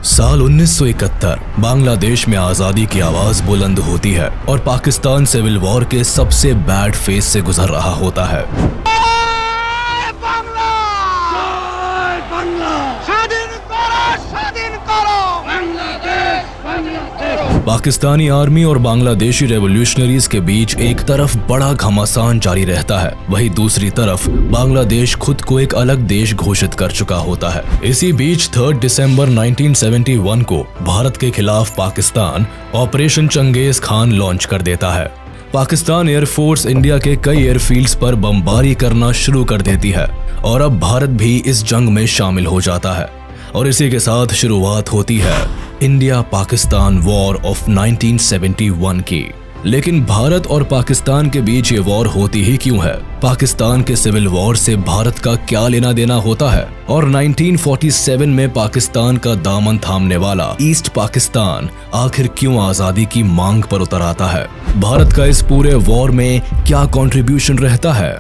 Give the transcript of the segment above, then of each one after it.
साल 1971 बांग्लादेश में आजादी की आवाज बुलंद होती है और पाकिस्तान सिविल वॉर के सबसे बैड फेज से गुजर रहा होता है। पाकिस्तानी आर्मी और बांग्लादेशी रेवोल्यूशनरीज के बीच एक तरफ बड़ा घमासान जारी रहता है, वहीं दूसरी तरफ बांग्लादेश खुद को एक अलग देश घोषित कर चुका होता है। इसी बीच 3 दिसंबर 1971 को भारत के खिलाफ पाकिस्तान ऑपरेशन चंगेज खान लॉन्च कर देता है। पाकिस्तान एयरफोर्स इंडिया के कई एयरफील्ड्स पर बमबारी करना शुरू कर देती है और अब भारत भी इस जंग में शामिल हो जाता है और इसी के साथ शुरुआत होती है इंडिया पाकिस्तान वॉर ऑफ 1971 की। लेकिन भारत और पाकिस्तान के बीच ये वॉर होती ही क्यों है? पाकिस्तान के सिविल वॉर से भारत का क्या लेना देना होता है? और 1947 में पाकिस्तान का दामन थामने वाला ईस्ट पाकिस्तान आखिर क्यों आजादी की मांग पर उतर आता है? भारत का इस पूरे वॉर में क्या कंट्रीब्यूशन रहता है?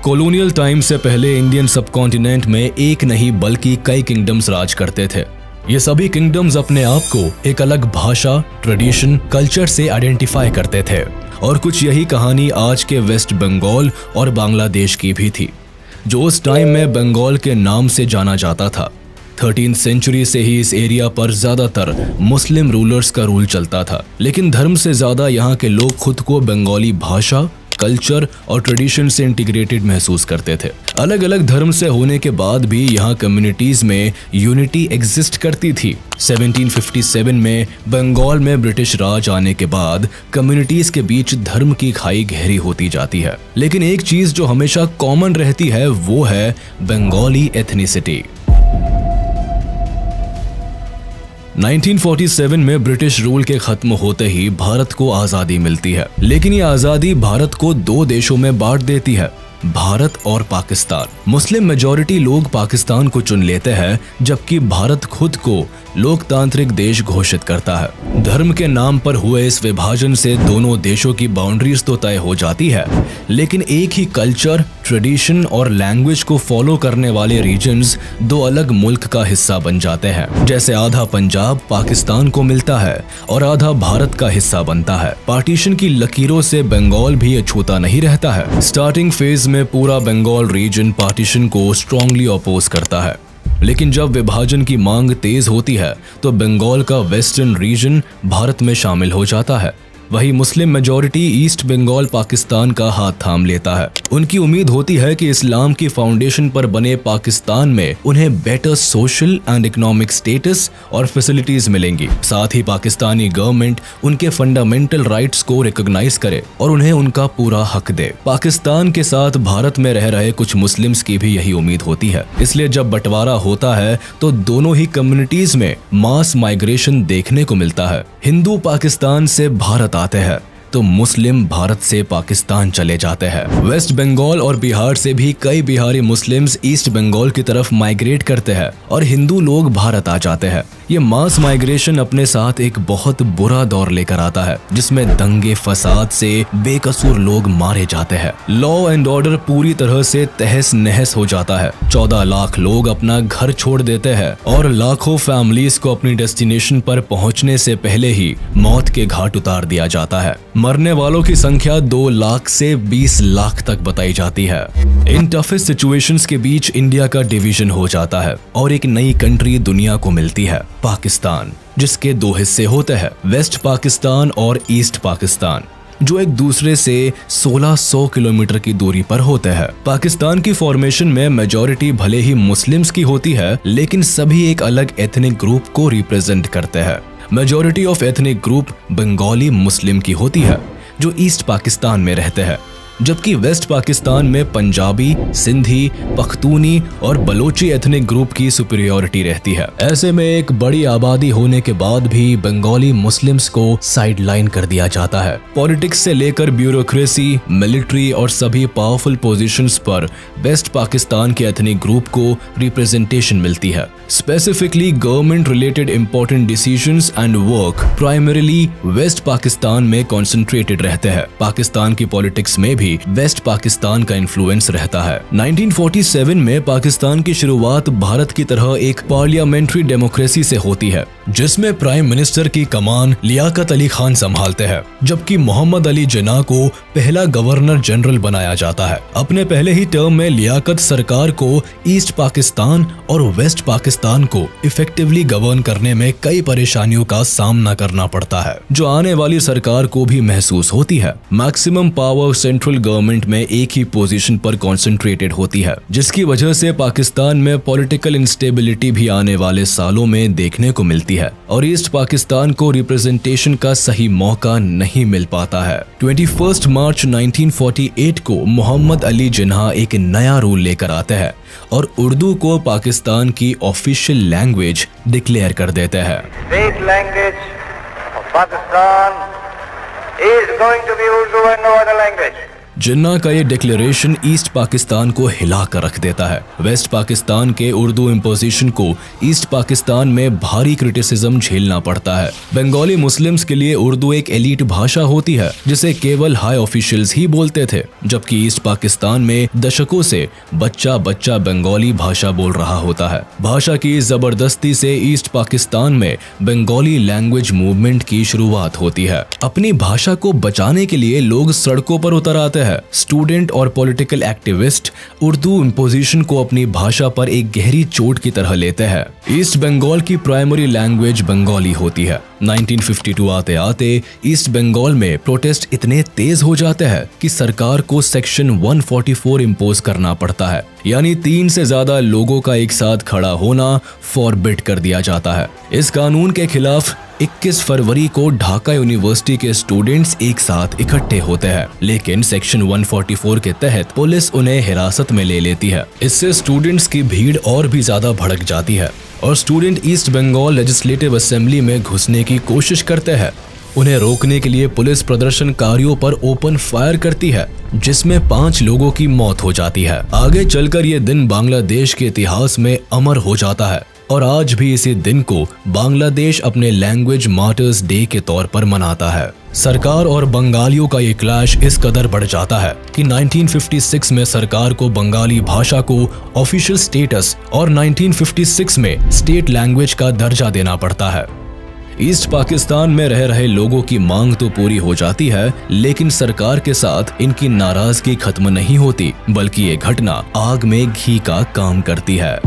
कॉलोनियल टाइम से पहले इंडियन सबकॉन्टिनेंट में एक नहीं बल्कि कई किंगडम्स राज करते थे। ये सभी किंगडम्स अपने आप को एक अलग भाषा, ट्रेडिशन, कल्चर से आइडेंटिफाई करते थे और कुछ यही कहानी आज के वेस्ट बंगाल और बांग्लादेश की भी थी, जो उस टाइम में बंगाल के नाम से जाना जाता था। 13th सेंचुरी से ही इस एरिया पर ज्यादातर मुस्लिम रूलर्स का रूल चलता था, लेकिन धर्म से ज्यादा यहाँ के लोग खुद को बंगाली भाषा, कल्चर और ट्रेडिशन से इंटीग्रेटेड महसूस करते थे। अलग अलग धर्म से होने के बाद भी यहाँ कम्युनिटीज में यूनिटी एग्जिस्ट करती थी। 1757 में बंगाल में ब्रिटिश राज आने के बाद कम्युनिटीज के बीच धर्म की खाई गहरी होती जाती है, लेकिन एक चीज जो हमेशा कॉमन रहती है वो है बंगाली एथनिसिटी। 1947 में ब्रिटिश रूल के खत्म होते ही भारत को आजादी मिलती है, लेकिन ये आजादी भारत को 2 देशों में बांट देती है, भारत और पाकिस्तान। मुस्लिम मेजॉरिटी लोग पाकिस्तान को चुन लेते हैं, जबकि भारत खुद को लोकतांत्रिक देश घोषित करता है। धर्म के नाम पर हुए इस विभाजन से दोनों देशों की बाउंड्रीज तो तय हो जाती है, लेकिन एक ही कल्चर, ट्रेडिशन और लैंग्वेज को फॉलो करने वाले रीजन्स 2 अलग मुल्क का हिस्सा बन जाते हैं। जैसे आधा पंजाब पाकिस्तान को मिलता है और आधा भारत का हिस्सा बनता है। पार्टीशन की लकीरों से बंगाल भी अछूता नहीं रहता है। स्टार्टिंग फेज में पूरा बंगाल रीजन पार्टीशन को स्ट्रांगली अपोज करता है, लेकिन जब विभाजन की मांग तेज होती है तो बंगाल का वेस्टर्न रीजन भारत में शामिल हो जाता है। वही Muslim majority east Bengal Pakistan का हाथ थाम लेता है। उनकी उम्मीद होती है कि इस्लाम की फाउंडेशन पर बने पाकिस्तान में उन्हें better social and economic status और फैसिलिटीज मिलेंगी। साथ ही पाकिस्तानी गवर्नमेंट उनके फंडामेंटल राइट्स को रिकॉग्नाइज करे और उन्हें उनका पूरा हक दे। पाकिस्तान के साथ भारत में रह रहे कुछ मुस्लिम्स की भी यही उम्मीद होती है। इसलिए जब बंटवारा होता है तो दोनों ही कम्युनिटीज में मास माइग्रेशन देखने को मिलता है। हिंदू पाकिस्तान से भारत आते हैं तो मुस्लिम भारत से पाकिस्तान चले जाते हैं। वेस्ट बंगाल और बिहार से भी कई बिहारी मुस्लिम्स ईस्ट बंगाल की तरफ माइग्रेट करते हैं और हिंदू लोग भारत आ जाते हैं। ये मास माइग्रेशन अपने साथ एक बहुत बुरा दौर लेकर आता है, जिसमें दंगे फसाद से बेकसूर लोग मारे जाते हैं। लॉ एंड ऑर्डर पूरी तरह से तहस नहस हो जाता है। 14 लाख लोग अपना घर छोड़ देते हैं और लाखों फैमिलीज को अपनी डेस्टिनेशन पर पहुंचने से पहले ही मौत के घाट उतार दिया जाता है। मरने वालों की संख्या 2 लाख से 20 लाख तक बताई जाती है। इन टफेस्ट सिचुएशंस के बीच इंडिया का डिवीजन हो जाता है और एक नई कंट्री दुनिया को मिलती है, पाकिस्तान, जिसके 2 हिस्से होते हैं, वेस्ट पाकिस्तान और ईस्ट पाकिस्तान, जो एक दूसरे से 1600 किलोमीटर की दूरी पर होते हैं। पाकिस्तान की फॉर्मेशन में मेजॉरिटी भले ही मुस्लिम्स की होती है, लेकिन सभी एक अलग एथनिक ग्रुप को रिप्रेजेंट करते हैं। Majority of ethnic group Bengali Muslim की होती है, जो ईस्ट पाकिस्तान में रहते हैं, जबकि वेस्ट पाकिस्तान में पंजाबी, सिंधी, पख्तूनी और बलोची एथनिक ग्रुप की सुपीरियोरिटी रहती है। ऐसे में एक बड़ी आबादी होने के बाद भी बंगाली मुस्लिम्स को साइडलाइन कर दिया जाता है। पॉलिटिक्स से लेकर ब्यूरोक्रेसी, मिलिट्री और सभी पावरफुल पोजीशंस पर वेस्ट पाकिस्तान के एथनिक ग्रुप को रिप्रेजेंटेशन मिलती है। Specifically government related important decisions and work primarily west Pakistan में कॉन्सेंट्रेटेड रहते हैं। पाकिस्तान की पॉलिटिक्स में भी भी वेस्ट पाकिस्तान का इन्फ्लुएंस रहता है। 1947 में पाकिस्तान की शुरुआत भारत की तरह एक पार्लियामेंट्री डेमोक्रेसी से होती है, जिसमें प्राइम मिनिस्टर की कमान लियाकत अली खान संभालते हैं, जबकि मोहम्मद अली जिन्ना को पहला गवर्नर जनरल बनाया जाता है। अपने पहले ही टर्म में लियाकत सरकार को ईस्ट पाकिस्तान और वेस्ट पाकिस्तान को इफेक्टिवली गवर्न करने में कई परेशानियों का सामना करना पड़ता है, जो आने वाली सरकार को भी महसूस होती है। मैक्सिमम पावर सेंट्रल गवर्नमेंट में एक ही पोजीशन पर कॉन्सेंट्रेटेड होती है, जिसकी वजह से पाकिस्तान में पॉलिटिकल इंस्टेबिलिटी भी आने वाले सालों में देखने को मिलती है और ईस्ट पाकिस्तान को रिप्रेजेंटेशन का सही मौका नहीं मिल पाता है। 21 मार्च 1948 को मोहम्मद अली जिन्ना एक नया रूल लेकर आते हैं और उर्दू को पाकिस्तान की ऑफिशियल लैंग्वेज डिक्लेयर कर देते हैं। State language of Pakistan is going to be Urdu and no other language. जिन्ना का ये डिक्लेरेशन ईस्ट पाकिस्तान को हिला कर रख देता है। वेस्ट पाकिस्तान के उर्दू इम्पोजिशन को ईस्ट पाकिस्तान में भारी क्रिटिसिज्म झेलना पड़ता है। बंगाली मुस्लिम्स के लिए उर्दू एक एलीट भाषा होती है, जिसे केवल हाई ऑफिशियल्स ही बोलते थे, जबकि ईस्ट पाकिस्तान में दशकों से बच्चा बच्चा बंगाली भाषा बोल रहा होता है। भाषा की जबरदस्ती से ईस्ट पाकिस्तान में बंगाली लैंग्वेज मूवमेंट की शुरुआत होती है। अपनी भाषा को बचाने के लिए लोग सड़कों पर उतर आते हैं। स्टूडेंट और पॉलिटिकल एक्टिविस्ट उर्दू इम्पोजिशन को अपनी भाषा पर एक गहरी चोट की तरह लेते हैं। ईस्ट बंगाल की प्राइमरी लैंग्वेज बंगाली होती है। 1952 आते आते ईस्ट बंगाल में प्रोटेस्ट इतने तेज हो जाते हैं कि सरकार को सेक्शन 144 इम्पोज करना पड़ता है, यानी 3 से ज्यादा लोगों का एक साथ खड़ा होना फॉरबिड कर दिया जाता है। इस कानून के खिलाफ 21 फरवरी को ढाका यूनिवर्सिटी के स्टूडेंट्स एक साथ इकट्ठे होते हैं, लेकिन सेक्शन 144 के तहत पुलिस उन्हें हिरासत में ले लेती है। इससे स्टूडेंट्स की भीड़ और भी ज्यादा भड़क जाती है और student east Bengal legislative assembly में घुसने की कोशिश करते हैं। उन्हें रोकने के लिए पुलिस प्रदर्शनकारियों पर ओपन फायर करती है, जिसमें 5 लोगों की मौत हो जाती है। आगे चलकर ये दिन बांग्लादेश के इतिहास में अमर हो जाता है और आज भी इसी दिन को बांग्लादेश अपने लैंग्वेज मार्टर्स डे के तौर पर मनाता है। सरकार और बंगालियों का ये क्लैश इस कदर बढ़ जाता है कि 1956 में सरकार को बंगाली भाषा को ऑफिशियल स्टेटस और 1956 में स्टेट लैंग्वेज का दर्जा देना पड़ता है। ईस्ट पाकिस्तान में रह रहे लोगों की मांग तो पूरी हो जाती है, लेकिन सरकार के साथ इनकी नाराजगी खत्म नहीं होती, बल्कि ये घटना आग में घी का काम करती है।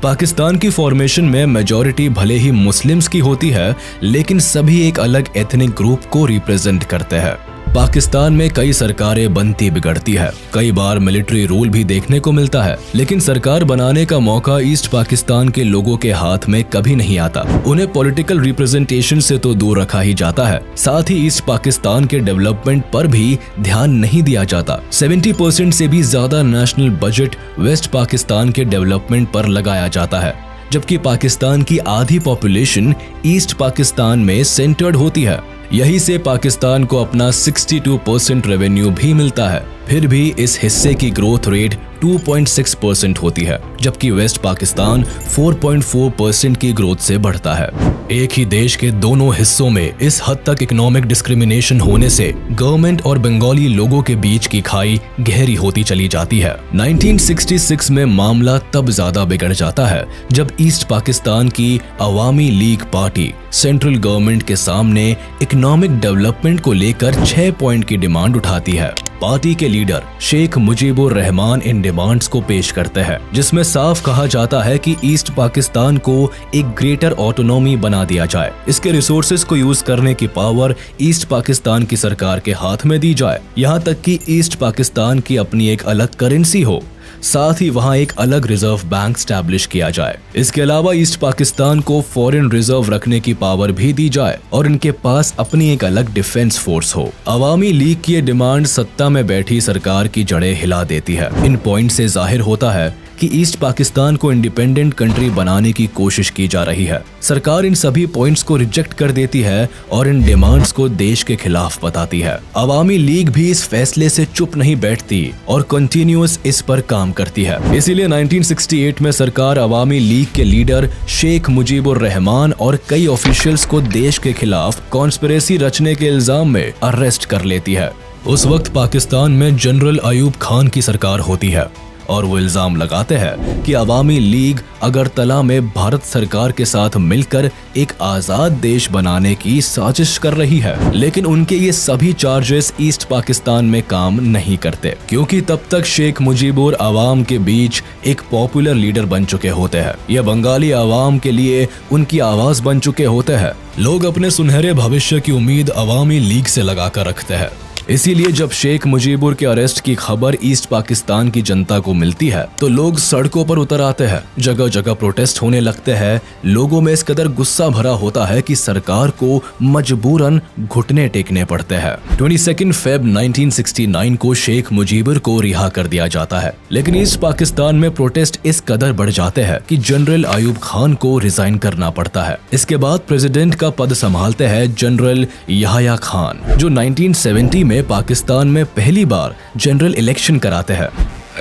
पाकिस्तान की फॉर्मेशन में मेजॉरिटी भले ही मुस्लिम्स की होती है, लेकिन सभी एक अलग एथनिक ग्रुप को रिप्रेजेंट करते हैं। पाकिस्तान में कई सरकारें बनती बिगड़ती है, कई बार मिलिट्री रूल भी देखने को मिलता है, लेकिन सरकार बनाने का मौका ईस्ट पाकिस्तान के लोगों के हाथ में कभी नहीं आता। उन्हें पॉलिटिकल रिप्रेजेंटेशन से तो दूर रखा ही जाता है, साथ ही ईस्ट पाकिस्तान के डेवलपमेंट पर भी ध्यान नहीं दिया जाता। 70% से भी ज्यादा नेशनल बजट वेस्ट पाकिस्तान के डेवलपमेंट पर लगाया जाता है, जबकि पाकिस्तान की आधी पॉपुलेशन ईस्ट पाकिस्तान में सेंटर्ड होती है। यही से पाकिस्तान को अपना 62% रेवेन्यू भी मिलता है। फिर भी इस हिस्से की ग्रोथ रेट 2.6% होती है, जबकि वेस्ट पाकिस्तान 4.4% की ग्रोथ से बढ़ता है। एक ही देश के दोनों हिस्सों में इस हद तक इकोनॉमिक डिस्क्रिमिनेशन होने से गवर्नमेंट और बंगाली लोगों के बीच की खाई गहरी होती चली जाती है। 1966 में मामला तब ज्यादा बिगड़ जाता है जब ईस्ट पाकिस्तान की अवामी लीग पार्टी सेंट्रल गवर्नमेंट के सामने इकोनॉमिक डेवलपमेंट को लेकर 6 पॉइंट की डिमांड उठाती है। पार्टी के लीडर शेख मुजीबुर रहमान इन डिमांड्स को पेश करते हैं, जिसमें साफ कहा जाता है कि ईस्ट पाकिस्तान को एक ग्रेटर ऑटोनॉमी बना दिया जाए, इसके रिसोर्सेज को यूज करने की पावर ईस्ट पाकिस्तान की सरकार के हाथ में दी जाए, यहाँ तक कि ईस्ट पाकिस्तान की अपनी एक अलग करेंसी हो, साथ ही वहां एक अलग रिजर्व बैंक स्टैब्लिश किया जाए। इसके अलावा ईस्ट पाकिस्तान को फॉरेन रिजर्व रखने की पावर भी दी जाए और इनके पास अपनी एक अलग डिफेंस फोर्स हो। अवामी लीग की ये डिमांड सत्ता में बैठी सरकार की जड़ें हिला देती है। इन पॉइंट से जाहिर होता है कि ईस्ट पाकिस्तान को इंडिपेंडेंट कंट्री बनाने की कोशिश की जा रही है। सरकार इन सभी पॉइंट्स को रिजेक्ट कर देती है और इन डिमांड्स को देश के खिलाफ बताती है। अवामी लीग भी इस फैसले से चुप नहीं बैठती और कंटिन्यूअस इस पर काम काम करती है। इसीलिए 1968 में सरकार अवामी लीग के लीडर शेख मुजीबुर रहमान और कई ऑफिशियल्स को देश के खिलाफ कॉन्स्पिरेसी रचने के इल्जाम में अरेस्ट कर लेती है। उस वक्त पाकिस्तान में जनरल अयूब खान की सरकार होती है और वो इल्जाम लगाते हैं कि अवामी लीग अगरतला में भारत सरकार के साथ मिलकर एक आजाद देश बनाने की साजिश कर रही है। लेकिन उनके ये सभी चार्जेस ईस्ट पाकिस्तान में काम नहीं करते, क्योंकि तब तक शेख मुजीबुर अवाम के बीच एक पॉपुलर लीडर बन चुके होते हैं। यह बंगाली अवाम के लिए उनकी आवाज बन चुके होते हैं। लोग अपने सुनहरे भविष्य की उम्मीद अवामी लीग से लगाकर रखते हैं। इसीलिए जब शेख मुजीबुर के अरेस्ट की खबर ईस्ट पाकिस्तान की जनता को मिलती है तो लोग सड़कों पर उतर आते हैं, जगह जगह प्रोटेस्ट होने लगते हैं। लोगों में इस कदर गुस्सा भरा होता है कि सरकार को मजबूरन घुटने टेकने पड़ते हैं। 22 फेब 1969 को शेख मुजीबुर को रिहा कर दिया जाता है, लेकिन ईस्ट पाकिस्तान में प्रोटेस्ट इस कदर बढ़ जाते हैं कि जनरल अयूब खान को रिजाइन करना पड़ता है। इसके बाद प्रेसिडेंट का पद संभालते हैं जनरल याह्या खान, जो 1970 में पाकिस्तान में पहली बार जनरल इलेक्शन कराते हैं।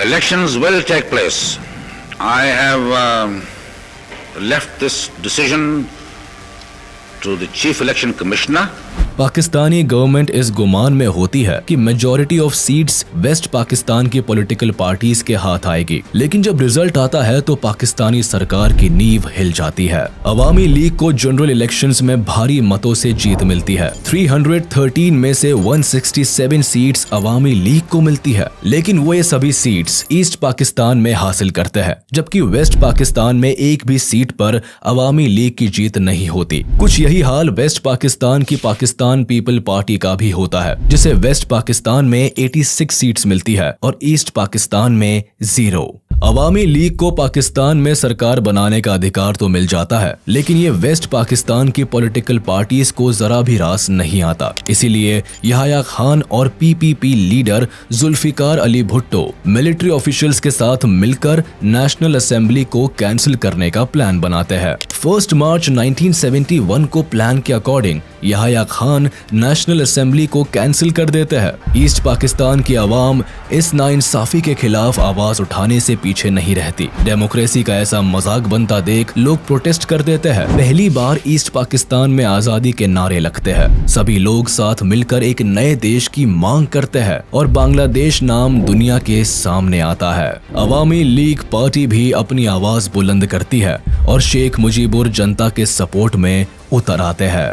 Elections will take place. I have left this decision to the Chief Election Commissioner. Pakistani government इस गुमान में होती है कि majority of seats west Pakistan की पॉलिटिकल पार्टीज के हाथ आएगी, लेकिन जब रिजल्ट आता है तो पाकिस्तानी सरकार की नींव हिल जाती है। अवामी लीग को जनरल इलेक्शंस में भारी मतों से जीत मिलती है। 313 में से 167 सीट्स अवामी लीग को मिलती है, लेकिन वो ये सभी सीट्स ईस्ट पाकिस्तान में हासिल करते हैं, जबकि वेस्ट पाकिस्तान में एक भी सीट पर अवामी लीग की जीत नहीं होती। कुछ यही हाल वेस्ट पाकिस्तान की पाकिस्तान पीपल पार्टी का भी होता है, जिसे वेस्ट पाकिस्तान में 86 सीट्स मिलती है और ईस्ट पाकिस्तान में 0। अवामी लीग को पाकिस्तान में सरकार बनाने का अधिकार तो मिल जाता है, लेकिन ये वेस्ट पाकिस्तान की पॉलिटिकल पार्टीज को जरा भी रास नहीं आता। इसीलिए याह्या खान और PPP leader Zulfikar Ali Bhutto military officials के साथ मिलकर नेशनल असेंबली को कैंसिल करने का प्लान बनाते हैं। 1 मार्च 1971 को प्लान के according Yahya Khan national assembly को कैंसिल कर देते हैं। ईस्ट पाकिस्तान की आवाम इस नाइंसाफी के खिलाफ आवाज उठाने से पीछे नहीं रहती। डेमोक्रेसी का ऐसा मजाक बनता देख लोग प्रोटेस्ट कर देते हैं। पहली बार ईस्ट पाकिस्तान में आजादी के नारे लगते हैं। सभी लोग साथ मिलकर एक नए देश की मांग करते हैं और बांग्लादेश नाम दुनिया के सामने आता है। अवामी लीग पार्टी भी अपनी आवाज बुलंद करती है और शेख मुजीबुर जनता के सपोर्ट में उतर आते हैं।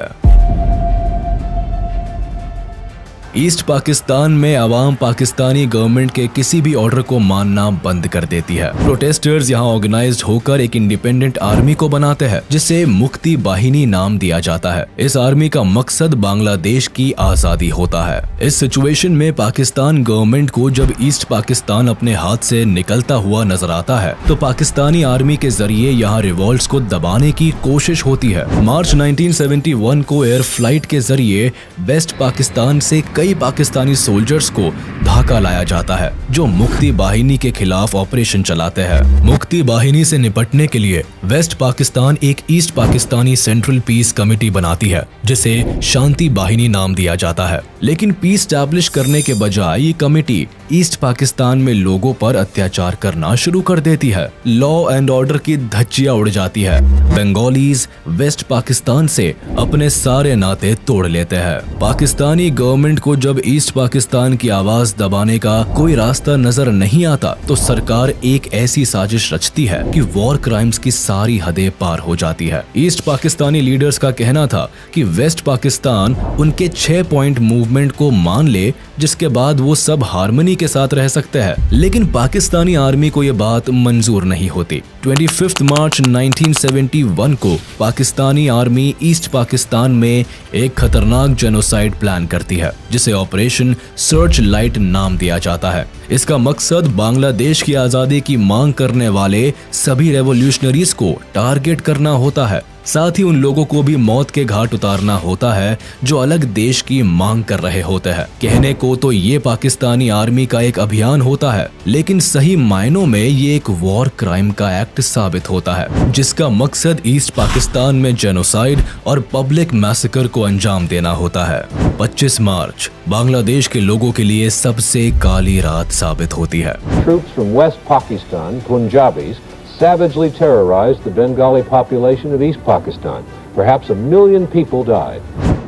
ईस्ट पाकिस्तान में अवाम पाकिस्तानी गवर्नमेंट के किसी भी ऑर्डर को मानना बंद कर देती है। प्रोटेस्टर्स यहाँ ऑर्गेनाइज्ड होकर एक इंडिपेंडेंट आर्मी को बनाते हैं, जिसे मुक्ति बाहिनी नाम दिया जाता है। इस आर्मी का मकसद बांग्लादेश की आजादी होता है। इस सिचुएशन में पाकिस्तान गवर्नमेंट को जब ईस्ट पाकिस्तान अपने हाथ से निकलता हुआ नजर आता है तो पाकिस्तानी आर्मी के जरिए यहाँ रिवॉल्ट्स को दबाने की कोशिश होती है। मार्च 1971 को एयर फ्लाइट के जरिए वेस्ट पाकिस्तान से कई पाकिस्तानी सोल्जर्स को ढाका लाया जाता है, जो मुक्ति बाहिनी के खिलाफ ऑपरेशन चलाते हैं। मुक्ति बाहिनी से निपटने के लिए वेस्ट पाकिस्तान एक east Pakistani central peace committee बनाती है, जिसे शांति बाहिनी नाम दिया जाता है। लेकिन पीस स्टैब्लिश करने के बजाय ये कमेटी ईस्ट पाकिस्तान में लोगों पर अत्याचार करना शुरू कर देती है। लॉ एंड ऑर्डर की धज्जियां उड़ जाती है। बंगालीज वेस्ट पाकिस्तान से अपने सारे नाते तोड़ लेते हैं। पाकिस्तानी गवर्नमेंट को जब ईस्ट पाकिस्तान की आवाज दबाने का कोई रास्ता नजर नहीं आता तो सरकार एक ऐसी साजिश रचती है कि वॉर क्राइम्स की सारी हदें पार हो जाती है। ईस्ट पाकिस्तानी लीडर्स का कहना था कि वेस्ट पाकिस्तान उनके 6 पॉइंट मूवमेंट को मान ले, जिसके बाद वो सब हार्मनी के साथ रह सकते हैं। लेकिन पाकिस्तानी आर्मी को ये बात मंजूर नहीं होती। 25 मार्च 1971 को पाकिस्तानी आर्मी ईस्ट पाकिस्तान में एक खतरनाक जेनोसाइड प्लान करती है, जिसे ऑपरेशन सर्च लाइट नाम दिया जाता है। इसका मकसद बांग्लादेश की आजादी की मांग करने वाले सभी रेवोल्यूशनरीज को टारगेट करना होता है। साथ ही उन लोगों को भी मौत के घाट उतारना होता है जो अलग देश की मांग कर रहे होते हैं। कहने को तो ये पाकिस्तानी आर्मी का एक अभियान होता है, लेकिन सही मायनों में ये एक वॉर क्राइम का एक्ट साबित होता है, जिसका मकसद ईस्ट पाकिस्तान में जेनोसाइड और पब्लिक मैसेकर को अंजाम देना होता है। 25 मार्च बांग्लादेश के लोगों के लिए सबसे काली रात साबित होती है। Troops from West Pakistan, Punjabis, savagely terrorized the Bengali population of East Pakistan. Perhaps 1 million people died.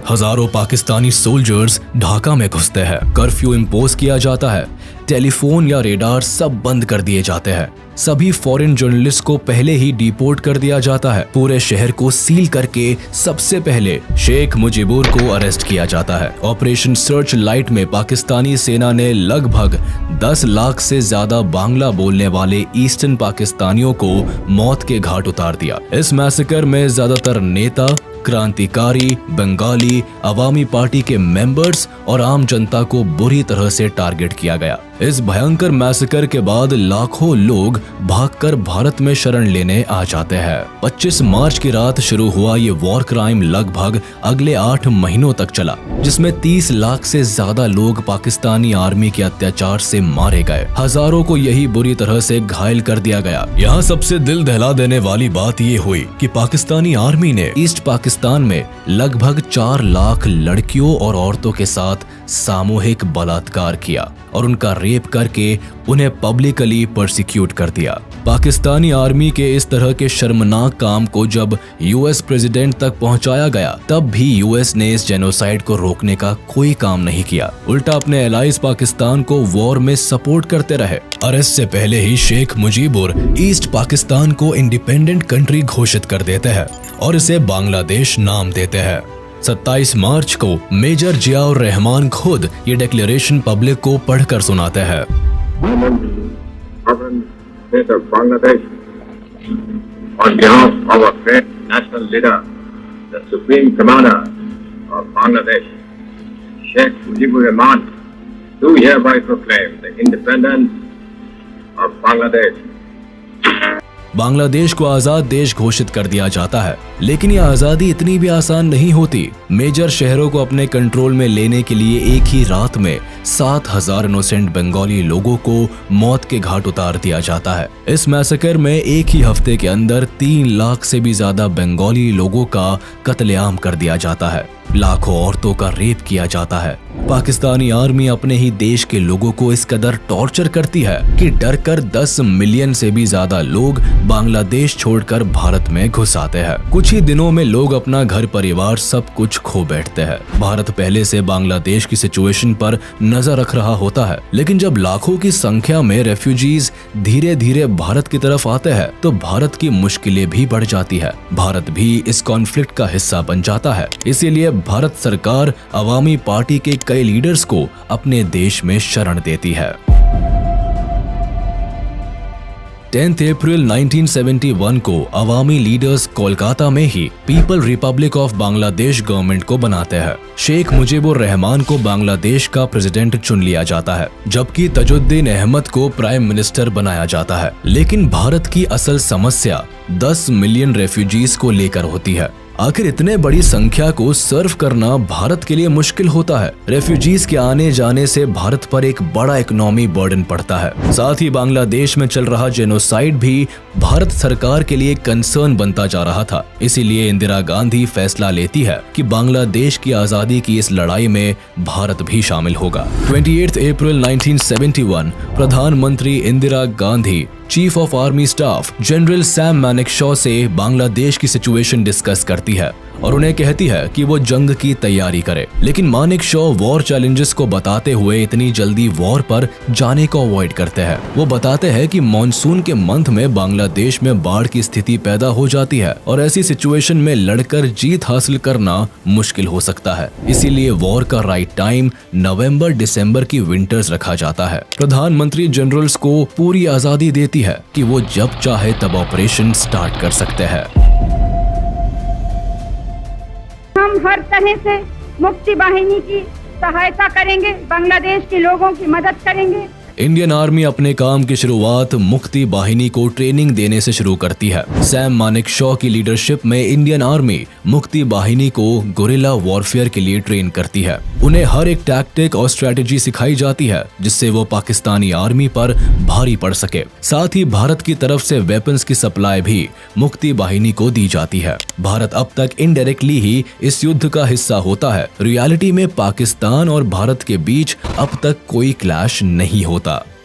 हजारों पाकिस्तानी सोल्जर्स ढाका में घुसते हैं, कर्फ्यू इम्पोज किया जाता है, टेलीफोन या रेडार सब बंद कर दिए जाते हैं, सभी फॉरेन जर्नलिस्ट को पहले ही डिपोर्ट कर दिया जाता है, पूरे शहर को सील करके सबसे पहले शेख मुजीबुर को अरेस्ट किया जाता है। ऑपरेशन सर्च लाइट में पाकिस्तानी सेना ने लगभग 10 लाख से ज्यादा बांग्ला बोलने वाले ईस्टर्न पाकिस्तानियों को मौत के घाट उतार दिया। इस मैसेकर में ज्यादातर नेता, क्रांतिकारी, बंगाली, अवामी पार्टी के मेंबर्स और आम जनता को बुरी तरह से टारगेट किया गया। इस भयंकर मैसेकर के बाद लाखों लोग भागकर भारत में शरण लेने आ जाते हैं। 25 मार्च की रात शुरू हुआ ये वॉर क्राइम लगभग अगले 8 महीनों तक चला, जिसमें 30 लाख से ज्यादा लोग पाकिस्तानी आर्मी के अत्याचार से मारे गए। हजारों को यही बुरी तरह से घायल कर दिया गया। यहाँ सबसे दिल दहला देने वाली बात ये हुई कि पाकिस्तानी आर्मी ने ईस्ट पाकिस्तान में लगभग 4 लाख लड़कियों और औरतों के साथ सामूहिक बलात्कार किया और उनका रेप करके उन्हें पब्लिकली परसिक्यूट कर दिया। पाकिस्तानी आर्मी के इस तरह के शर्मनाक काम को जब यूएस प्रेसिडेंट तक पहुंचाया गया, तब भी यूएस ने इस जेनोसाइड को रोकने का कोई काम नहीं किया, उल्टा अपने एलाइज पाकिस्तान को वॉर में सपोर्ट करते रहे। और इससे पहले ही शेख मुजीबुर ईस्ट पाकिस्तान को इंडिपेंडेंट कंट्री घोषित कर देते हैं और इसे बांग्लादेश नाम देते हैं। 27 मार्च को मेजर जियाउर रहमान खुद ये डिक्लेरेशन पब्लिक को पढ़कर सुनाते हैं। State of Bangladesh, on behalf of our great national leader, the Supreme Commander of Bangladesh, Sheikh Mujibur Rahman, do hereby proclaim the independence of Bangladesh. Bangladesh को आजाद देश घोषित कर दिया जाता है, लेकिन यह आजादी इतनी भी आसान नहीं होती। मेजर शहरों को अपने कंट्रोल में लेने के लिए एक ही रात में 7,000 इनोसेंट बंगाली लोगों को मौत के घाट उतार दिया जाता है। इस मैसेकर में एक ही हफ्ते के अंदर 3 लाख से भी ज्यादा बंगाली लोगों का कत्लेआम कर दिया जाता है, लाखों औरतों का रेप किया जाता है। पाकिस्तानी आर्मी अपने ही देश के लोगों को इस कदर टॉर्चर करती है कि डरकर 10 मिलियन से भी ज्यादा लोग बांग्लादेश छोड़कर भारत में घुस आते हैं। कुछ ही दिनों में लोग अपना घर परिवार सब कुछ खो बैठते हैं। भारत पहले से बांग्लादेश की सिचुएशन पर नजर रख रहा होता है, लेकिन जब लाखों की संख्या में रेफ्यूजीज धीरे धीरे भारत की तरफ आते हैं, तो भारत की मुश्किलें भी बढ़ जाती है। भारत भी इस कॉन्फ्लिक्ट का हिस्सा बन जाता है। इसीलिए भारत सरकार अवामी पार्टी के कई लीडर्स को अपने देश में शरण देती है। 10 अप्रैल 1971 को अवामी लीडर्स कोलकाता में ही people republic of Bangladesh government को बनाते हैं। शेख मुजीबुर रहमान को बांग्लादेश का प्रेसिडेंट चुन लिया जाता है, जबकि तजुद्दीन अहमद को प्राइम मिनिस्टर बनाया जाता है। लेकिन भारत की असल समस्या 10 मिलियन रेफ्यूजीज को लेकर होती है। आखिर इतने बड़ी संख्या को सर्व करना भारत के लिए मुश्किल होता है। रेफ्यूजीज के आने जाने से भारत पर एक बड़ा इकोनॉमी बर्डन पड़ता है। साथ ही बांग्लादेश में चल रहा जेनोसाइड भी भारत सरकार के लिए कंसर्न बनता जा रहा था। इसीलिए इंदिरा गांधी फैसला लेती है कि बांग्लादेश की आजादी की इस लड़ाई में भारत भी शामिल होगा। 28 अप्रैल 1971 प्रधानमंत्री Indira Gandhi chief of army staff general Sam Manekshaw से बांग्लादेश की सिचुएशन डिस्कस करती है और उन्हें कहती है कि वो जंग की तैयारी करे। लेकिन मानेकशॉ वॉर चैलेंजेस को बताते हुए इतनी जल्दी वॉर पर जाने को अवॉइड करते हैं। वो बताते हैं कि मॉनसून के मंथ में बांग्लादेश में बाढ़ की स्थिति पैदा हो जाती है और ऐसी सिचुएशन में लड़कर जीत हासिल करना मुश्किल हो सकता है। इसीलिए वॉर का राइट टाइम नवंबर दिसंबर की विंटर्स रखा जाता है। प्रधानमंत्री जनरल्स को पूरी आजादी देती है कि वो जब चाहे तब ऑपरेशन स्टार्ट कर सकते हैं। हम हर तरह से मुक्ति वाहिनी की सहायता करेंगे, बांग्लादेश के लोगों की मदद करेंगे। इंडियन आर्मी अपने काम की शुरुआत मुक्ति बाहिनी को ट्रेनिंग देने से शुरू करती है। सैम मानेकशॉ की लीडरशिप में इंडियन आर्मी मुक्ति बाहिनी को गोरिल्ला वॉरफेयर के लिए ट्रेन करती है। उन्हें हर एक टैक्टिक और स्ट्रेटेजी सिखाई जाती है जिससे वो पाकिस्तानी आर्मी पर भारी पड़ सके। साथ ही भारत की तरफ से वेपन्स की सप्लाई भी मुक्ति बाहिनी को दी जाती है। भारत अब तक इनडायरेक्टली ही इस युद्ध का हिस्सा होता है। रियलिटी में पाकिस्तान और भारत के बीच अब तक कोई क्लैश नहीं होता।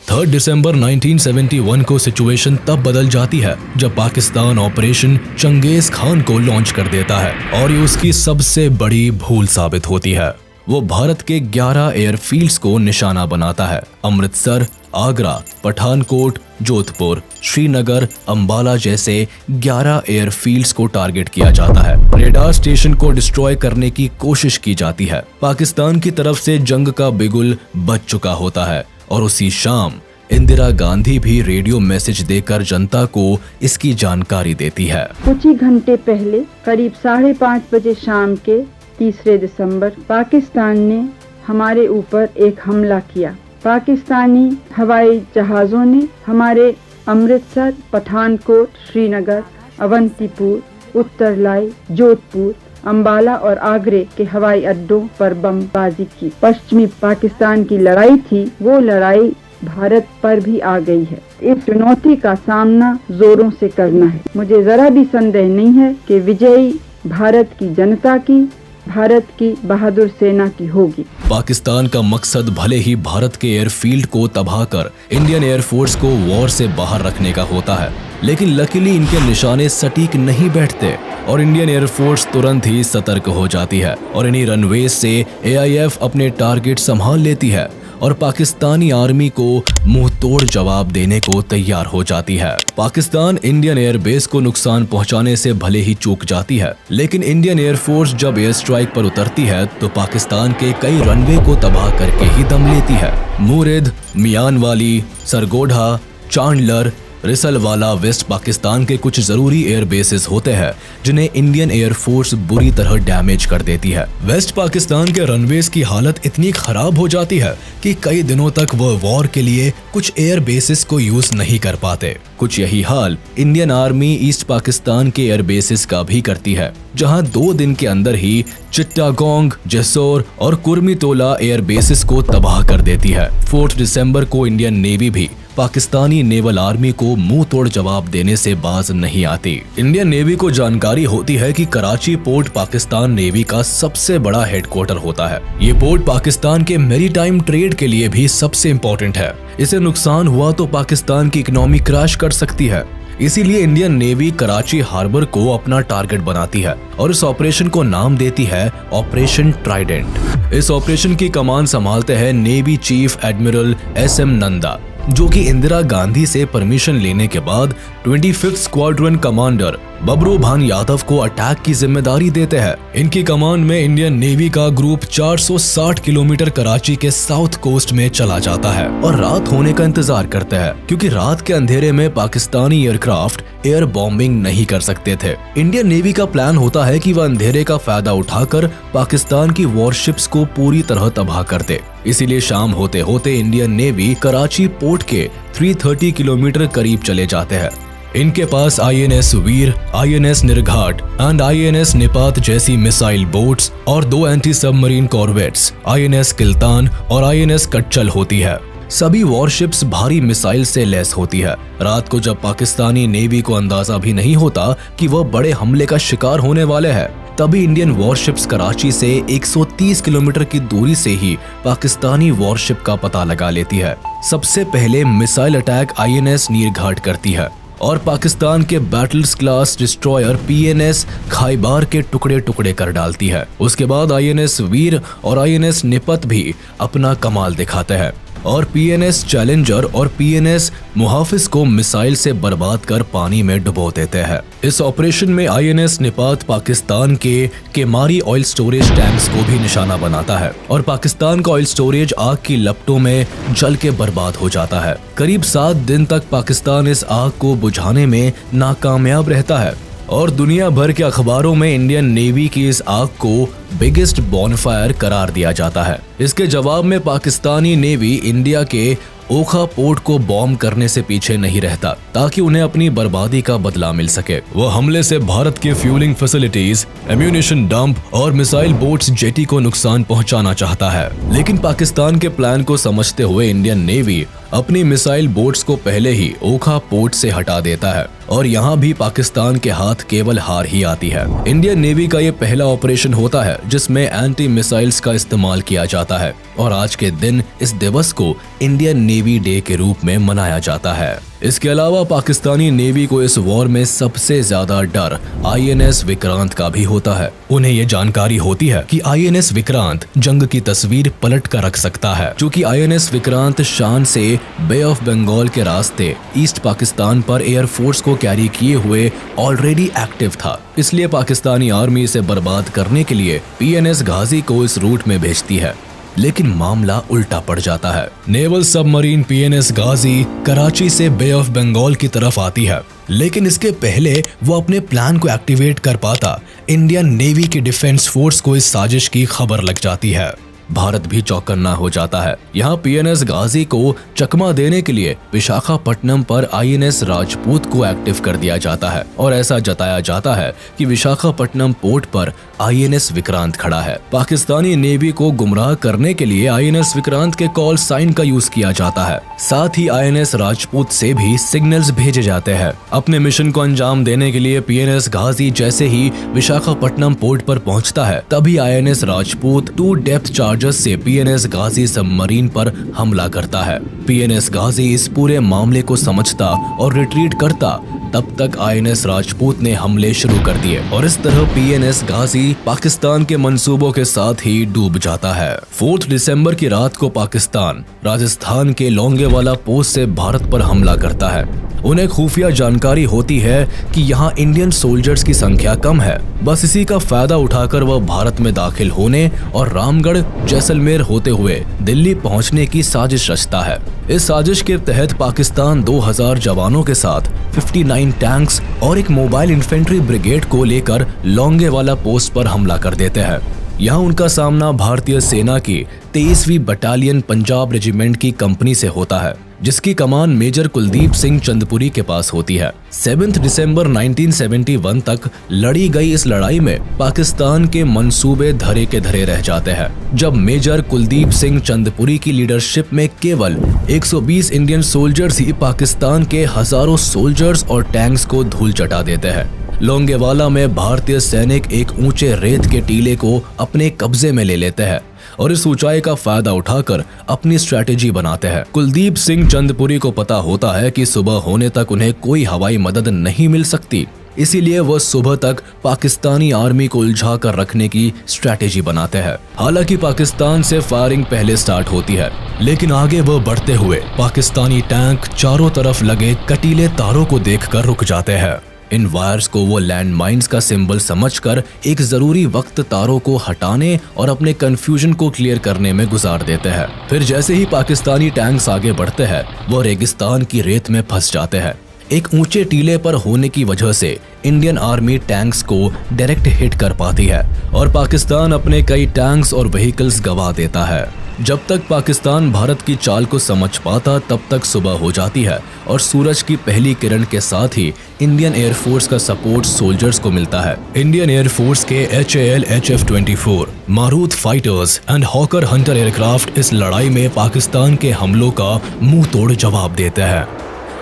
3 दिसंबर 1971 को सिचुएशन तब बदल जाती है जब पाकिस्तान ऑपरेशन चंगेज खान को लॉन्च कर देता है और ये उसकी सबसे बड़ी भूल साबित होती है। वो भारत के 11 एयरफील्ड्स को निशाना बनाता है। अमृतसर, आगरा, पठानकोट, जोधपुर, श्रीनगर, अंबाला जैसे 11 एयरफील्ड्स को टारगेट किया जाता है। रेडार स्टेशन को डिस्ट्रॉय करने की कोशिश की जाती है। पाकिस्तान की तरफ से जंग का बिगुल बज चुका होता है और उसी शाम इंदिरा गांधी भी रेडियो मैसेज देकर जनता को इसकी जानकारी देती है। कुछ ही घंटे पहले करीब 5:30 बजे शाम के 3 दिसंबर पाकिस्तान ने हमारे ऊपर एक हमला किया। पाकिस्तानी हवाई जहाजों ने हमारे अमृतसर, पठानकोट, श्रीनगर, अवंतीपुर, उत्तरलाई, जोधपुर, अंबाला और आगरे के हवाई अड्डों पर बमबाजी की। पश्चिमी पाकिस्तान की लड़ाई थी, वो लड़ाई भारत पर भी आ गई है। इस चुनौती का सामना जोरों से करना है। मुझे जरा भी संदेह नहीं है कि विजयी भारत की जनता की, भारत की बहादुर सेना की होगी। पाकिस्तान का मकसद भले ही भारत के एयरफील्ड को तबाह कर इंडियन एयरफोर्स को वॉर से बाहर रखने का होता है, लेकिन लकीली इनके निशाने सटीक नहीं बैठते और इंडियन एयरफोर्स तुरंत ही सतर्क हो जाती है और इन्हीं रनवेज से AIF अपने टारगेट संभाल लेती है और पाकिस्तानी आर्मी को मुंह तोड़ जवाब देने को तैयार हो जाती है। पाकिस्तान इंडियन एयरबेस को नुकसान पहुंचाने से भले ही चूक जाती है, लेकिन इंडियन एयरफोर्स जब एयर स्ट्राइक पर उतरती है तो पाकिस्तान के कई रनवे को तबाह करके ही दम लेती है। मुरिद, मियानवाली, सरगोधा, चांडलर, रिसलवाला वेस्ट पाकिस्तान के कुछ जरूरी एयर बेसेस होते हैं जिन्हें इंडियन एयरफोर्स बुरी तरह डैमेज कर देती है। वेस्ट पाकिस्तान के रनवेज की हालत इतनी खराब हो जाती है कि कई दिनों तक वह वॉर के लिए कुछ एयर बेसेस को यूज नहीं कर पाते। कुछ यही हाल इंडियन आर्मी ईस्ट पाकिस्तान के एयर बेसेस का भी करती है, जहां 2 दिन के अंदर ही चिट्टागोंग, जेसोर और कुर्मितोला एयर बेसेस को तबाह कर देती है। 4 दिसंबर को इंडियन नेवी भी पाकिस्तानी नेवल आर्मी को मुंह तोड़ जवाब देने से बाज नहीं आती। इंडियन नेवी को जानकारी होती है कि कराची पोर्ट पाकिस्तान नेवी का सबसे बड़ा हेडक्वार्टर होता है। ये पोर्ट पाकिस्तान के मैरीटाइम ट्रेड के लिए भी सबसे इम्पोर्टेंट है। इसे नुकसान हुआ तो पाकिस्तान की इकोनॉमी क्रैश कर सकती है। इसीलिए इंडियन नेवी कराची हार्बर को अपना टारगेट बनाती है और इस ऑपरेशन को नाम देती है ऑपरेशन ट्राइडेंट। इस ऑपरेशन की कमान संभालते हैं navy chief admiral SM Nanda, जो कि इंदिरा गांधी से परमिशन लेने के बाद 25th स्क्वाड्रन कमांडर बबरू भान यादव को अटैक की जिम्मेदारी देते हैं। इनकी कमान में इंडियन नेवी का ग्रुप 460 किलोमीटर कराची के साउथ कोस्ट में चला जाता है और रात होने का इंतजार करते हैं, क्योंकि रात के अंधेरे में पाकिस्तानी एयरक्राफ्ट एयर बॉम्बिंग नहीं कर सकते थे। इंडियन नेवी का प्लान होता है कि वह अंधेरे का फायदा उठाकर पाकिस्तान की वॉरशिप्स को पूरी तरह तबाह कर दे। इसीलिए शाम होते होते इंडियन नेवी कराची पोर्ट के 330 किलोमीटर करीब चले जाते हैं। इनके पास INS Veer, INS Nirghat and INS Nipat जैसी मिसाइल बोट्स और 2 anti submarine corvettes INS Kiltan और INS कच्चल होती है। सभी वॉरशिप्स भारी मिसाइल से लैस होती है। रात को जब पाकिस्तानी नेवी को अंदाजा भी नहीं होता कि वह बड़े हमले का शिकार होने वाले हैं, तभी इंडियन वॉरशिप्स कराची से 130 किलोमीटर की दूरी से ही पाकिस्तानी वॉरशिप का पता लगा लेती है। सबसे पहले मिसाइल अटैक INS नीरघाट करती है और पाकिस्तान के बैटल्स क्लास डिस्ट्रॉयर PNS खाइबार के टुकड़े टुकड़े कर डालती है। उसके बाद INS वीर और INS निपत भी अपना कमाल दिखाते हैं और PNS चैलेंजर और PNS मुहाफिज को मिसाइल से बर्बाद कर पानी में डुबो देते हैं। इस ऑपरेशन में INS निपात पाकिस्तान के केमारी ऑयल स्टोरेज टैंक्स को भी निशाना बनाता है और पाकिस्तान का ऑयल स्टोरेज आग की लपटों में जल के बर्बाद हो जाता है। करीब 7 दिन तक पाकिस्तान इस आग को बुझाने में नाकामयाब रहता है और दुनिया भर के अखबारों में इंडियन नेवी की इस आग को बिगेस्ट बॉनफायर करार दिया जाता है। इसके जवाब में पाकिस्तानी नेवी इंडिया के ओखा पोर्ट को बॉम्ब करने से पीछे नहीं रहता ताकि उन्हें अपनी बर्बादी का बदला मिल सके। वो हमले से भारत के फ्यूलिंग फैसिलिटीज, एम्यूनिशन डंप और मिसाइल बोट्स जेटी को नुकसान पहुंचाना चाहता है। लेकिन पाकिस्तान के प्लान को समझते हुए इंडियन नेवी अपनी मिसाइल बोट्स को पहले ही ओखा पोर्ट से हटा देता है और यहाँ भी पाकिस्तान के हाथ केवल हार ही आती है। इंडियन नेवी का ये पहला ऑपरेशन होता है जिसमें एंटी मिसाइल्स का इस्तेमाल किया जाता है और आज के दिन इस दिवस को इंडियन नेवी डे के रूप में मनाया जाता है। इसके अलावा पाकिस्तानी नेवी को इस वॉर में सबसे ज्यादा डर INS विक्रांत का भी होता है। उन्हें ये जानकारी होती है कि INS विक्रांत जंग की तस्वीर पलट कर रख सकता है। क्योंकि INS विक्रांत शान से बे ऑफ बंगाल के रास्ते ईस्ट पाकिस्तान पर एयरफोर्स को कैरी किए हुए ऑलरेडी एक्टिव था, इसलिए पाकिस्तानी आर्मी इसे बर्बाद करने के लिए PNS गाजी को इस रूट में भेजती है। लेकिन मामला उल्टा पड़ जाता है। नेवल सबमरीन PNS गाजी कराची से बे ऑफ बंगाल की तरफ आती है, लेकिन इसके पहले वो अपने प्लान को एक्टिवेट कर पाता इंडियन नेवी की डिफेंस फोर्स को इस साजिश की खबर लग जाती है। भारत भी चौकन्ना हो जाता है। यहाँ PNS गाजी को चकमा देने के लिए विशाखापट्टनम पर INS राजपूत को एक्टिव कर दिया जाता है और ऐसा जताया जाता है कि विशाखापट्टनम पोर्ट पर INS विक्रांत खड़ा है। पाकिस्तानी नेवी को गुमराह करने के लिए INS विक्रांत के कॉल साइन का यूज किया जाता है। साथ ही INS राजपूत से भी सिग्नल्स भेजे जाते हैं। अपने मिशन को अंजाम देने के लिए PNS गाजी जैसे ही विशाखापट्टनम पोर्ट पर पहुंचता है, तभी INS राजपूत 2 डेप्थ चार्जर्स से PNS गाजी सबमरीन पर हमला करता है। PNS गाजी इस पूरे मामले को समझता और रिट्रीट करता, तब तक INS राजपूत ने हमले शुरू कर दिए और इस तरह PNS गाजी पाकिस्तान के मंसूबों के साथ ही डूब जाता है। 4 दिसंबर की रात को पाकिस्तान राजस्थान के लोंगेवाला पोस्ट से भारत पर हमला करता है। उन्हें खुफिया जानकारी होती है कि यहाँ इंडियन सोल्जर्स की संख्या कम है। बस इसी का फायदा उठाकर वह भारत में दाखिल होने और रामगढ़ जैसलमेर होते हुए दिल्ली पहुंचने की साजिश रचता है। इस साजिश के तहत पाकिस्तान 2000 जवानों के साथ 59 टैंक्स और एक मोबाइल इन्फेंट्री ब्रिगेड को लेकर लोंगेवाला पोस्ट पर हमला कर देते हैं। यहाँ उनका सामना भारतीय सेना की 23वीं बटालियन पंजाब रेजिमेंट की कंपनी से होता है, जिसकी कमान मेजर कुलदीप सिंह चंदपुरी के पास होती है। 7 दिसंबर 1971 तक लड़ी गई इस लड़ाई में पाकिस्तान के मंसूबे धरे के धरे रह जाते हैं, जब मेजर कुलदीप सिंह चंदपुरी की लीडरशिप में केवल 120 इंडियन सोल्जर्स ही पाकिस्तान के हजारों सोल्जर्स और टैंक्स को धूल चटा देते हैं। लोंगेवाला में भारतीय सैनिक एक ऊंचे रेत के टीले को अपने कब्जे में ले लेते हैं और इस ऊंचाई का फायदा उठाकर अपनी स्ट्रैटेजी बनाते हैं। कुलदीप सिंह चंदपुरी को पता होता है कि सुबह होने तक उन्हें कोई हवाई मदद नहीं मिल सकती, इसीलिए वह सुबह तक पाकिस्तानी आर्मी को उलझा कर रखने की स्ट्रैटेजी बनाते हैं। हालांकि पाकिस्तान से फायरिंग पहले स्टार्ट होती है, लेकिन आगे वह बढ़ते हुए पाकिस्तानी टैंक चारों तरफ लगे कटीले तारों को देखकर रुक जाते हैं। इन वायर्स को वो लैंड माइन्स का सिंबल समझकर एक जरूरी वक्त तारों को हटाने और अपने कंफ्यूजन को क्लियर करने में गुजार देते हैं। फिर जैसे ही पाकिस्तानी टैंक्स आगे बढ़ते हैं, वो रेगिस्तान की रेत में फंस जाते हैं। एक ऊंचे टीले पर होने की वजह से इंडियन आर्मी टैंक्स को डायरेक्ट हिट कर पाती है और पाकिस्तान अपने कई टैंक्स और व्हीकल्स गंवा देता है। जब तक पाकिस्तान भारत की चाल को समझ पाता, तब तक सुबह हो जाती है और सूरज की पहली किरण के साथ ही इंडियन एयरफोर्स का सपोर्ट सोल्जर्स को मिलता है। इंडियन एयरफोर्स के HAL HF-24 Marut fighters and hawker Hunter aircraft इस लड़ाई में पाकिस्तान के हमलों का मुंह तोड़ जवाब देते हैं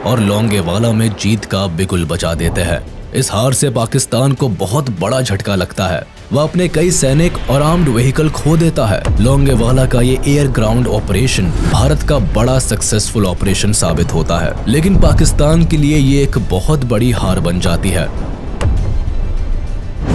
और लोंगेवाला में जीत का बिगुल बजा देते हैं। इस हार से पाकिस्तान को बहुत बड़ा झटका लगता है। वह अपने कई सैनिक और आर्म्ड व्हीकल खो देता है। लोंगेवाला का ये एयर ग्राउंड ऑपरेशन भारत का बड़ा सक्सेसफुल ऑपरेशन साबित होता है, लेकिन पाकिस्तान के लिए ये एक बहुत बड़ी हार बन जाती है।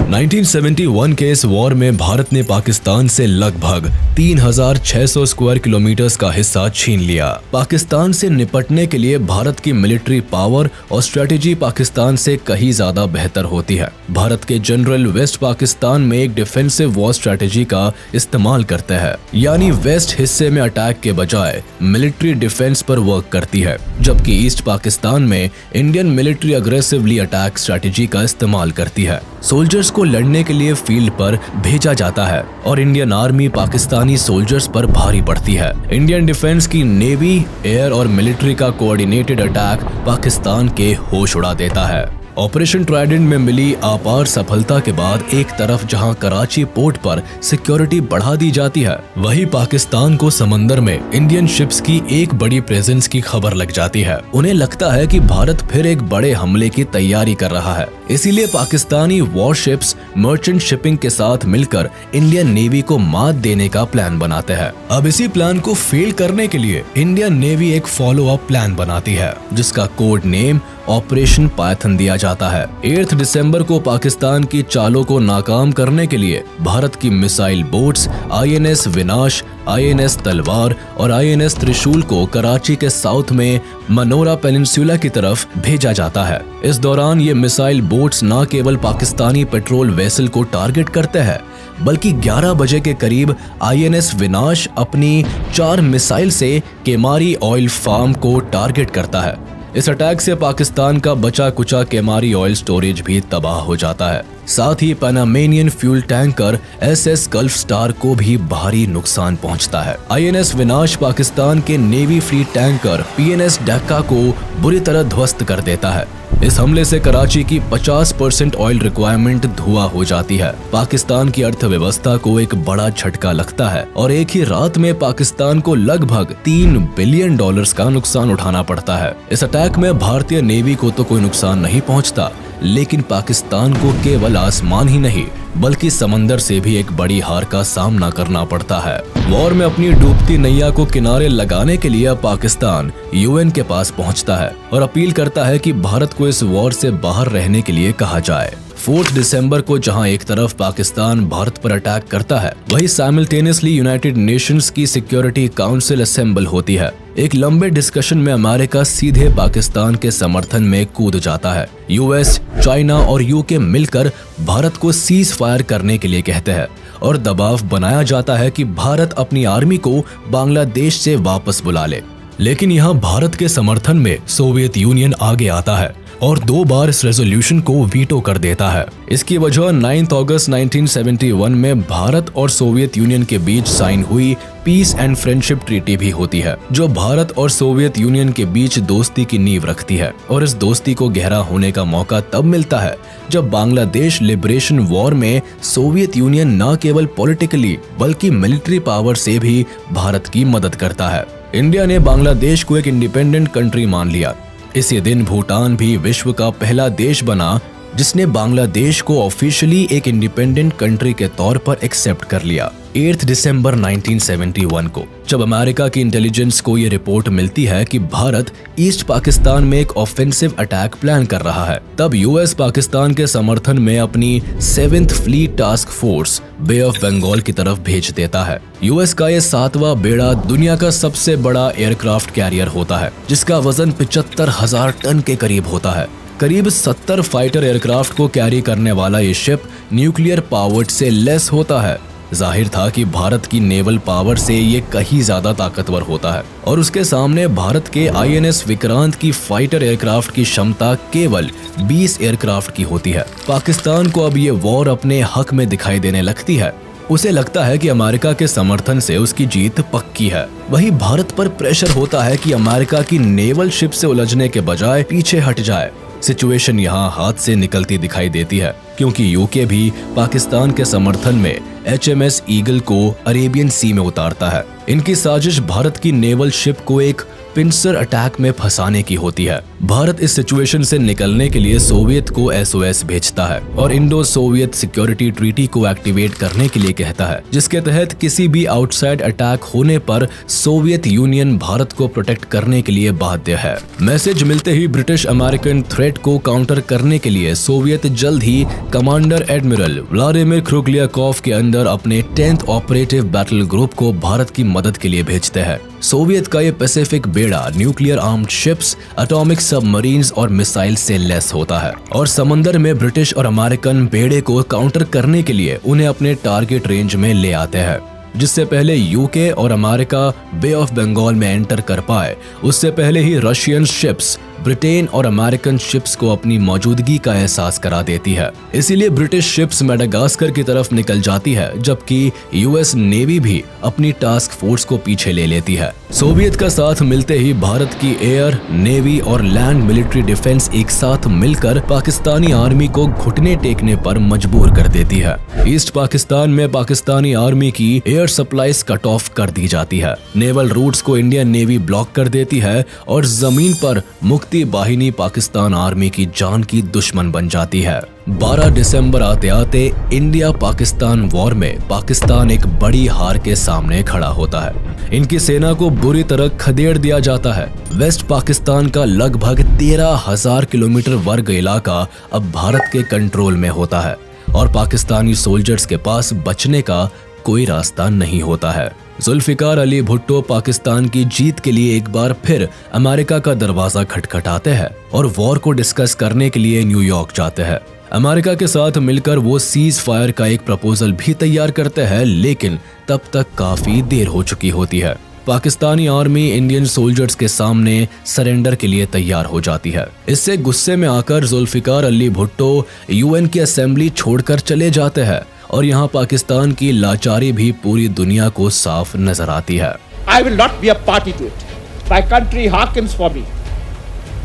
1971 के इस वॉर में भारत ने पाकिस्तान से लगभग 3600 स्क्वायर किलोमीटर्स का हिस्सा छीन लिया। पाकिस्तान से निपटने के लिए भारत की मिलिट्री पावर और स्ट्रेटेजी पाकिस्तान से कहीं ज्यादा बेहतर होती है। भारत के जनरल वेस्ट पाकिस्तान में एक डिफेंसिव वॉर स्ट्रेटेजी का इस्तेमाल करते हैं, यानी वेस्ट हिस्से में अटैक के बजाय मिलिट्री डिफेंस पर वर्क करती है, जबकि ईस्ट पाकिस्तान में Indian military aggressively attack strategy का इस्तेमाल करती है। सोल्जर्स को लड़ने के लिए फील्ड पर भेजा जाता है और इंडियन आर्मी पाकिस्तानी सोल्जर्स पर भारी पड़ती है। इंडियन डिफेंस की नेवी, एयर और मिलिट्री का कोऑर्डिनेटेड अटैक पाकिस्तान के होश उड़ा देता है। ऑपरेशन ट्राइडेंट में मिली अपार सफलता के बाद एक तरफ जहां कराची पोर्ट पर सिक्योरिटी बढ़ा दी जाती है, वहीं पाकिस्तान को समंदर में इंडियन शिप्स की एक बड़ी प्रेजेंस की खबर लग जाती है। उन्हें लगता है कि भारत फिर एक बड़े हमले की तैयारी कर रहा है, इसीलिए पाकिस्तानी वॉरशिप्स मर्चेंट शिपिंग के साथ मिलकर इंडियन नेवी को मात देने का प्लान बनाते हैं। अब इसी प्लान को फेल करने के लिए इंडियन नेवी एक फॉलो अप प्लान बनाती है, जिसका कोड नेम ऑपरेशन पायथन दिया जाता है। 8 दिसंबर को पाकिस्तान की चालों को नाकाम करने के लिए भारत की मिसाइल बोट्स INS विनाश, INS तलवार और INS त्रिशूल को कराची के साउथ में मनोरा पेनिनसुला की तरफ भेजा जाता है। इस दौरान ये मिसाइल बोट्स न केवल पाकिस्तानी पेट्रोल वेसल को टारगेट करते हैं, बल्कि 11 बजे के करीब INS विनाश अपनी 4 मिसाइल से केमारी ऑयल फार्म को टारगेट करता है। इस अटैक से पाकिस्तान का बचा कुचा केमारी ऑयल स्टोरेज भी तबाह हो जाता है। साथ ही Panamanian fuel tanker SS gulf star को भी भारी नुकसान पहुंचता है। INS विनाश पाकिस्तान के नेवी फ्लीट टैंकर PNS डक्का को बुरी तरह ध्वस्त कर देता है। इस हमले से कराची की 50% ऑयल रिक्वायरमेंट धुआं हो जाती है। पाकिस्तान की अर्थव्यवस्था को एक बड़ा झटका लगता है और एक ही रात में पाकिस्तान को लगभग $3 बिलियन का नुकसान उठाना पड़ता है। इस अटैक में भारतीय नेवी को तो कोई नुकसान नहीं पहुंचता, लेकिन पाकिस्तान को केवल आसमान ही नहीं बल्कि समंदर से भी एक बड़ी हार का सामना करना पड़ता है। वॉर में अपनी डूबती नैया को किनारे लगाने के लिए पाकिस्तान UN के पास पहुंचता है और अपील करता है कि भारत को इस वॉर से बाहर रहने के लिए कहा जाए। 4 दिसंबर को जहां एक तरफ पाकिस्तान भारत पर अटैक करता है, वहीं साइमल्टेनियसली यूनाइटेड नेशंस की सिक्योरिटी काउंसिल असेंबल होती है। एक लंबे डिस्कशन में अमेरिका सीधे पाकिस्तान के समर्थन में कूद जाता है। US, चाइना और UK मिलकर भारत को सीज फायर करने के लिए कहते हैं और दबाव बनाया जाता है कि भारत अपनी आर्मी को बांग्लादेश से वापस बुला ले। लेकिन यहाँ भारत के समर्थन में सोवियत यूनियन आगे आता है और 2 बार इस रेजोल्यूशन को वीटो कर देता है। इसकी वजह 9 अगस्त 1971 में भारत और सोवियत यूनियन के बीच साइन हुई पीस एंड फ्रेंडशिप ट्रीटी भी होती है, जो भारत और सोवियत यूनियन के बीच दोस्ती की नींव रखती है। और इस दोस्ती को गहरा होने का मौका तब मिलता है जब बांग्लादेश लिबरेशन वॉर में सोवियत यूनियन न केवल पॉलिटिकली बल्कि मिलिट्री पावर से भी भारत की मदद करता है। इंडिया ने बांग्लादेश को एक इंडिपेंडेंट कंट्री मान लिया। इसी दिन भूटान भी विश्व का पहला देश बना जिसने बांग्लादेश को ऑफिशियली एक इंडिपेंडेंट कंट्री के तौर पर एक्सेप्ट कर लिया। 8 दिसंबर 1971 को जब अमेरिका की इंटेलिजेंस को ये रिपोर्ट मिलती है कि भारत ईस्ट पाकिस्तान में एक ऑफेंसिव अटैक प्लान कर रहा है, तब US पाकिस्तान के समर्थन में अपनी 7th fleet task force bay of Bengal की तरफ भेज देता है। US का ये 7वां बेड़ा दुनिया का सबसे बड़ा एयरक्राफ्ट कैरियर होता है, जिसका वजन 75,000 टन के करीब होता है। करीब 70 फाइटर एयरक्राफ्ट को कैरी करने वाला ये शिप न्यूक्लियर पावर्ड से लेस होता है। जाहिर था कि भारत की नेवल पावर से ये कहीं ज्यादा ताकतवर होता है और उसके सामने भारत के INS विक्रांत की फाइटर एयरक्राफ्ट की क्षमता केवल 20 एयरक्राफ्ट की होती है। पाकिस्तान को अब ये वॉर अपने हक में दिखाई देने लगती है। उसे लगता है कि अमेरिका के समर्थन से उसकी जीत पक्की है। वहीं भारत पर प्रेशर होता है कि अमेरिका की नेवल शिप से उलझने के बजाय पीछे हट जाए। सिचुएशन यहाँ हाथ से निकलती दिखाई देती है, क्योंकि UK भी पाकिस्तान के समर्थन में HMS ईगल को अरेबियन सी में उतारता है। इनकी साजिश भारत की नेवल शिप को एक पिंसर अटैक में फंसाने की होती है। भारत इस सिचुएशन से निकलने के लिए सोवियत को SOS भेजता है और इंडो सोवियत सिक्योरिटी ट्रीटी को एक्टिवेट करने के लिए कहता है, जिसके तहत किसी भी आउटसाइड अटैक होने पर सोवियत यूनियन भारत को प्रोटेक्ट करने के लिए बाध्य है। मैसेज मिलते ही ब्रिटिश अमेरिकन थ्रेट को काउंटर करने के लिए सोवियत जल्द ही कमांडर एडमिरल व्लादिमीर क्रुगलियाकोव के अंदर अपने 10th ऑपरेटिव बैटल ग्रुप को भारत की मदद के लिए भेजते हैं। सोवियत का ये पैसिफिक बेड़ा nuclear armed ships, atomic submarines और मिसाइल से लेस होता है और समंदर में ब्रिटिश और अमेरिकन बेड़े को काउंटर करने के लिए उन्हें अपने टारगेट रेंज में ले आते हैं। जिससे पहले UK और अमेरिका बे ऑफ बंगाल में एंटर कर पाए, उससे पहले ही रशियन शिप्स ब्रिटेन और अमेरिकन शिप्स को अपनी मौजूदगी का एहसास करा देती है। इसीलिए ब्रिटिश शिप्स मेडागास्कर की तरफ निकल जाती है, जबकि यूएस नेवी भी अपनी टास्क फोर्स को पीछे ले लेती है। सोवियत का साथ मिलते ही भारत की एयर, नेवी और लैंड मिलिट्री डिफेंस एक साथ मिलकर पाकिस्तानी आर्मी को घुटने टेकने पर मजबूर कर देती है। ईस्ट पाकिस्तान में पाकिस्तानी आर्मी की एयर सप्लाईज कट ऑफ कर दी जाती है। नेवल रूट्स को इंडियन नेवी ब्लॉक कर देती है और जमीन पर मुक्ति बाहिनी पाकिस्तान आर्मी की जान की दुश्मन बन जाती है। 12 दिसंबर आते आते इंडिया पाकिस्तान वॉर में पाकिस्तान एक बड़ी हार के सामने खड़ा होता है। इनकी सेना को बुरी तरह खदेड़ दिया जाता है। वेस्ट पाकिस्तान का लगभग 13,000 किलोमीटर वर्ग इलाका अब भारत के कंट्रोल में होता है और पाकिस्तानी सोल्जर्स के पास बचने का कोई रास्ता नहीं होता है। जुल्फिकार अली भुट्टो पाकिस्तान की जीत के लिए एक बार फिर अमेरिका का दरवाजा खटखटाते हैं और वॉर को डिस्कस करने के लिए न्यूयॉर्क जाते हैं। अमेरिका के साथ मिलकर वो सीज फायर का एक प्रपोजल भी तैयार करते हैं, लेकिन तब तक काफी देर हो चुकी होती है। पाकिस्तानी आर्मी इंडियन सोल्जर्स के सामने सरेंडर के लिए तैयार हो जाती है। इससे गुस्से में आकर जुल्फिकार अली भुट्टो यूएन की असेंबली छोड़कर चले जाते हैं और यहाँ पाकिस्तान की लाचारी भी पूरी दुनिया को साफ नजर आती है। I will not be a party to it. My country hearkens for me.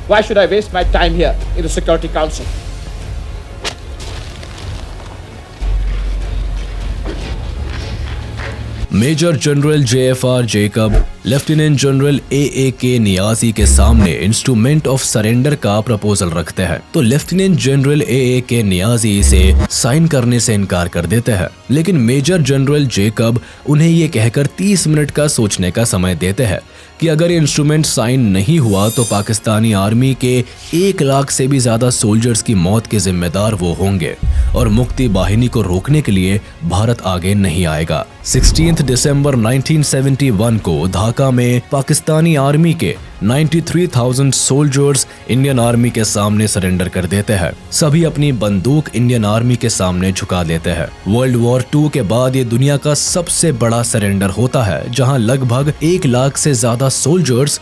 Why should I waste my time here in the Security Council? Major general JFR Jacob lieutenant general AAK Niazi के सामने instrument of surrender का proposal रखते हैं, तो lieutenant general AAK Niazi इसे sign करने से इनकार कर देते हैं। लेकिन मेजर जनरल जेकब उन्हें ये कहकर 30 मिनट का सोचने का समय देते हैं कि अगर ये इंस्ट्रूमेंट साइन नहीं हुआ तो पाकिस्तानी आर्मी के 1 लाख से भी ज्यादा सोल्जर्स की मौत के जिम्मेदार वो होंगे और मुक्ति बाहिनी को रोकने के लिए भारत आगे नहीं आएगा। 16 दिसंबर 1971 को ढाका में पाकिस्तानी आर्मी के 93,000 सोल्जर्स इंडियन आर्मी के सामने सरेंडर कर देते हैं। सभी अपनी बंदूक इंडियन आर्मी के सामने झुका देते हैं। वर्ल्ड वॉर 2 के बाद ये दुनिया का सबसे बड़ा सरेंडर होता है, जहां लगभग 1 लाख से ज्यादा सोल्जर्स